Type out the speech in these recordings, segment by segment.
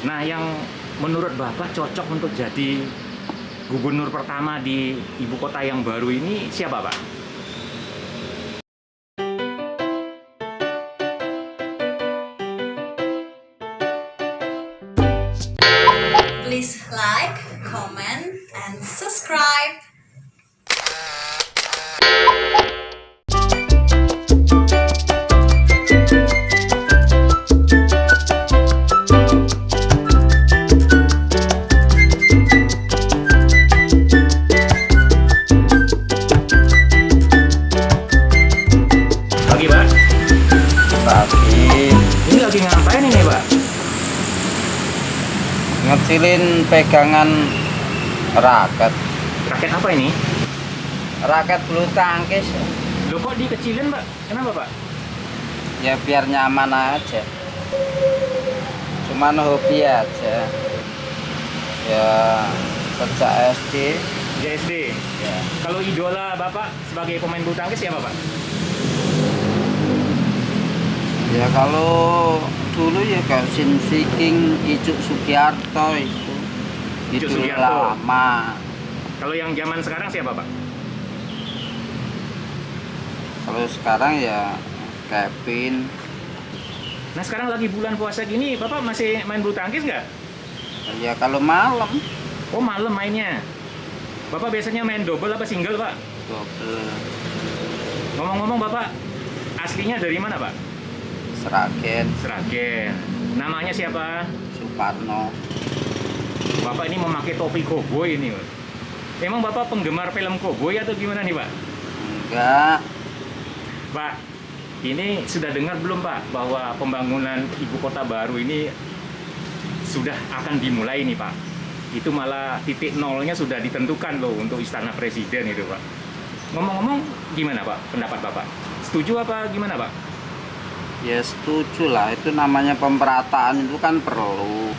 Nah, yang menurut Bapak cocok untuk jadi gubernur pertama di ibu kota yang baru ini siapa, Pak? Please like, comment, and subscribe. Pagi, Pak. Tapi Ini lagi ngapain ini, Pak? ngecilin pegangan raket Raket apa ini? raket bulu tangkis Loh, kok dikecilin, Pak? Kenapa, Pak? ya biar nyaman aja, cuman hobi aja ya, sejak SD Di SD. ya. Kalau idola Bapak sebagai pemain bulu tangkis siapa, Pak? Ya kalau dulu ya kayak Sin Viking, Icuk Sugiarto itu Icuk itu Sugiarto. lama. Kalau yang zaman sekarang siapa, Pak? Kalau sekarang ya Kevin. Nah, sekarang lagi bulan puasa gini, Bapak masih main bulu tangkis nggak? Ya kalau malam Oh, malam mainnya. Bapak biasanya main double apa single, Pak? double Ngomong-ngomong, Bapak aslinya dari mana, Pak? Seragen Seragen. Namanya siapa? Suparno. Bapak ini memakai topi koboi ini, Pak. Emang Bapak penggemar film koboi atau gimana nih, Pak? Enggak, Pak, ini sudah dengar belum, Pak, bahwa pembangunan ibu kota baru ini sudah akan dimulai nih, Pak? Itu malah titik nolnya sudah ditentukan loh untuk Istana Presiden itu, Pak. Ngomong-ngomong, gimana, Pak, pendapat Bapak? Setuju apa gimana, Pak? ya setuju lah, itu namanya pemerataan itu kan perlu.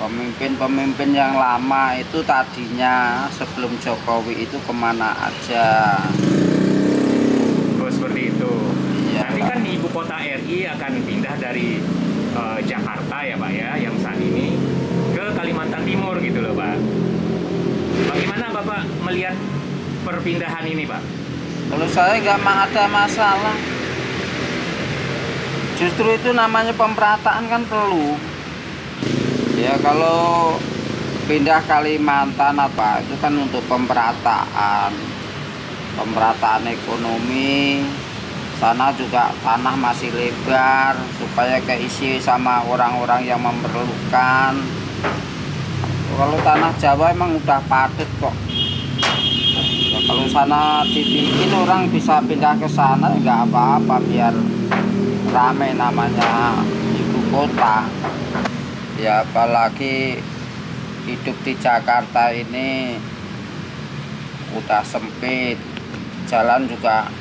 Pemimpin-pemimpin yang lama itu tadinya sebelum Jokowi itu kemana aja. Oh, seperti itu. Iya, Nanti Pak. kan ibu kota RI akan pindah dari Jakarta ya, Pak ya, yang saat ini ke Kalimantan Timur gitu loh, Pak. Bagaimana Bapak melihat perpindahan ini, Pak? Kalau saya nggak ada masalah. Justru itu namanya pemerataan kan perlu. Ya kalau pindah Kalimantan apa itu kan untuk pemerataan ekonomi. Sana juga tanah masih lebar supaya keisi sama orang-orang yang memerlukan. Kalau tanah Jawa emang udah padat kok. Ya, kalau sana dibikin orang bisa pindah ke sana nggak apa-apa, biar rame namanya ibu kota. Ya apalagi hidup di Jakarta ini udah sempit, jalan juga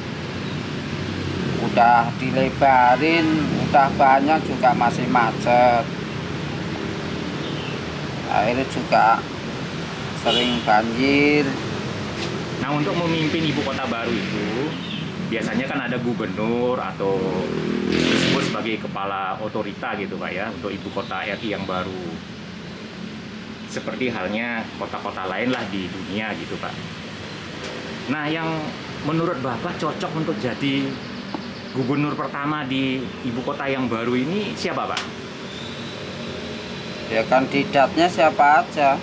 udah dilebarin, udah banyak juga masih macet. Akhirnya juga sering banjir. Nah, untuk memimpin ibu kota baru itu biasanya kan ada gubernur atau disebut sebagai kepala otorita gitu, Pak ya, untuk ibu kota RI yang baru. Seperti halnya kota-kota lain lah di dunia gitu, Pak. Nah, yang menurut Bapak cocok untuk jadi gubernur pertama di ibu kota yang baru ini siapa, Pak? Ya kandidatnya siapa aja.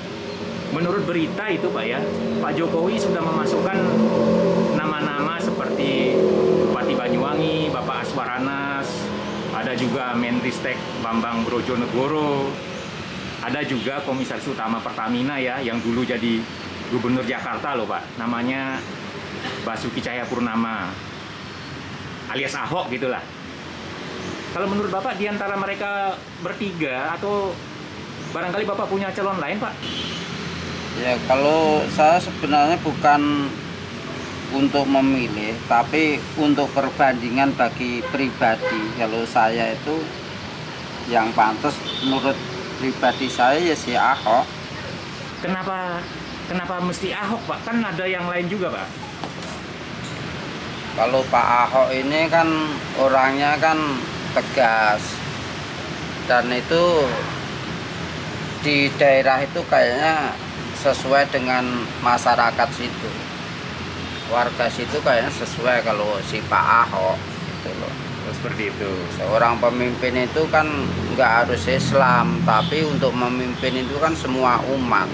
Menurut berita itu, Pak ya, Pak Jokowi sudah memasukkan nama-nama seperti Bupati Banyuwangi, Bapak Aswaranas, ada juga Menristek Bambang Brojonegoro, ada juga Komisaris Utama Pertamina ya, yang dulu jadi Gubernur Jakarta loh, Pak. Namanya Basuki Cahayapurnama, alias Ahok gitulah. Kalau menurut Bapak di antara mereka bertiga atau barangkali Bapak punya calon lain, Pak? Ya kalau saya sebenarnya bukan untuk memilih, tapi untuk perbandingan bagi pribadi. Kalau saya itu yang pantas menurut pribadi saya ya si Ahok. Kenapa mesti Ahok, Pak? Kan ada yang lain juga, Pak. Kalau Pak Ahok ini kan orangnya kan tegas, dan itu di daerah itu kayaknya sesuai dengan masyarakat situ, warga situ kayaknya sesuai kalau si Pak Ahok gitu loh. Oh, seperti itu. Seorang pemimpin itu kan nggak harus Islam, tapi untuk memimpin itu kan semua umat.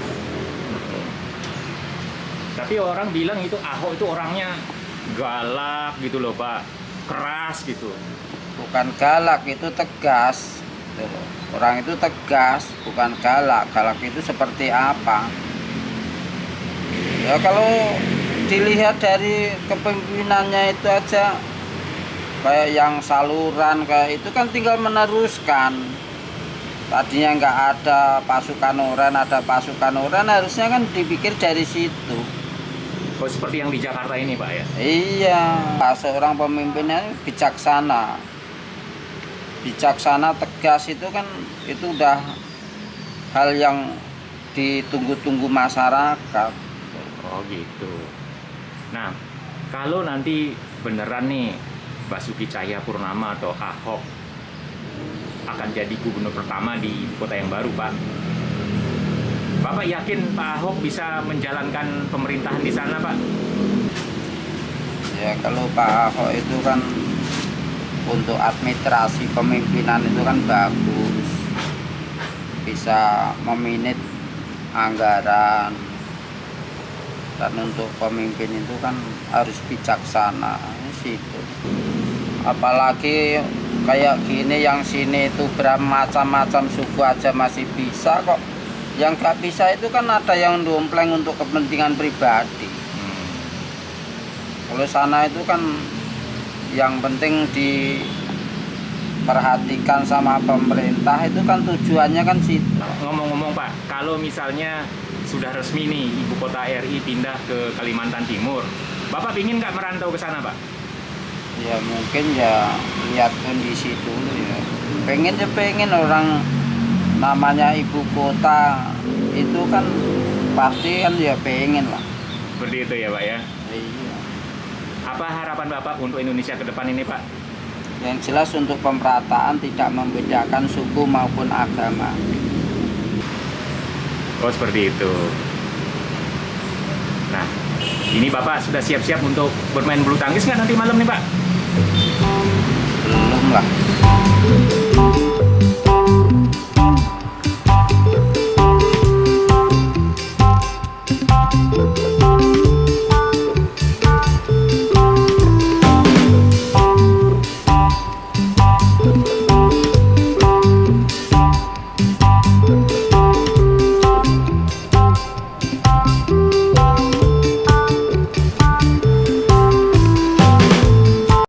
Tapi orang bilang itu Ahok itu orangnya galak gitu loh Pak, keras gitu. Bukan galak, itu tegas gitu loh. Orang itu tegas, bukan galak. Galak itu seperti apa? Ya kalau dilihat dari kepemimpinannya itu aja, kayak yang saluran kayak itu kan tinggal meneruskan. Tadinya nggak ada pasukan oranye, ada pasukan oranye, harusnya kan dipikir dari situ. Oh, seperti yang di Jakarta ini Pak ya? Iya, seorang pemimpinnya bijaksana. Bijaksana, tegas itu kan itu udah hal yang ditunggu-tunggu masyarakat. Oh gitu. Nah, kalau nanti beneran nih Basuki Cahayapurnama atau Ahok akan jadi gubernur pertama di kota yang baru Pak, Bapak yakin Pak Ahok bisa menjalankan pemerintahan di sana Pak? Ya kalau Pak Ahok itu kan untuk administrasi pemimpinan itu kan bagus, bisa memanage anggaran, dan untuk pemimpin itu kan harus bijaksana situ. Apalagi kayak gini yang sini itu bermacam-macam suku aja masih bisa kok. Yang nggak bisa itu kan ada yang dompleng untuk kepentingan pribadi. Kalau sana itu kan yang penting diperhatikan sama pemerintah itu kan tujuannya kan situ. Ngomong-ngomong Pak, kalau misalnya sudah resmi nih ibu kota RI pindah ke Kalimantan Timur, Bapak pingin nggak merantau ke sana Pak? Ya mungkin ya lihat kondisi dulu ya. Pengen orang namanya ibu kota itu kan pasti kan ya pengen lah. Seperti itu ya Pak ya? Iya. Apa harapan Bapak untuk Indonesia ke depan ini Pak? Yang jelas untuk pemerataan tidak membedakan suku maupun agama. Oh seperti itu. Nah, ini Bapak sudah siap-siap untuk bermain bulu tangkis nggak nanti malam nih Pak? Belum lah.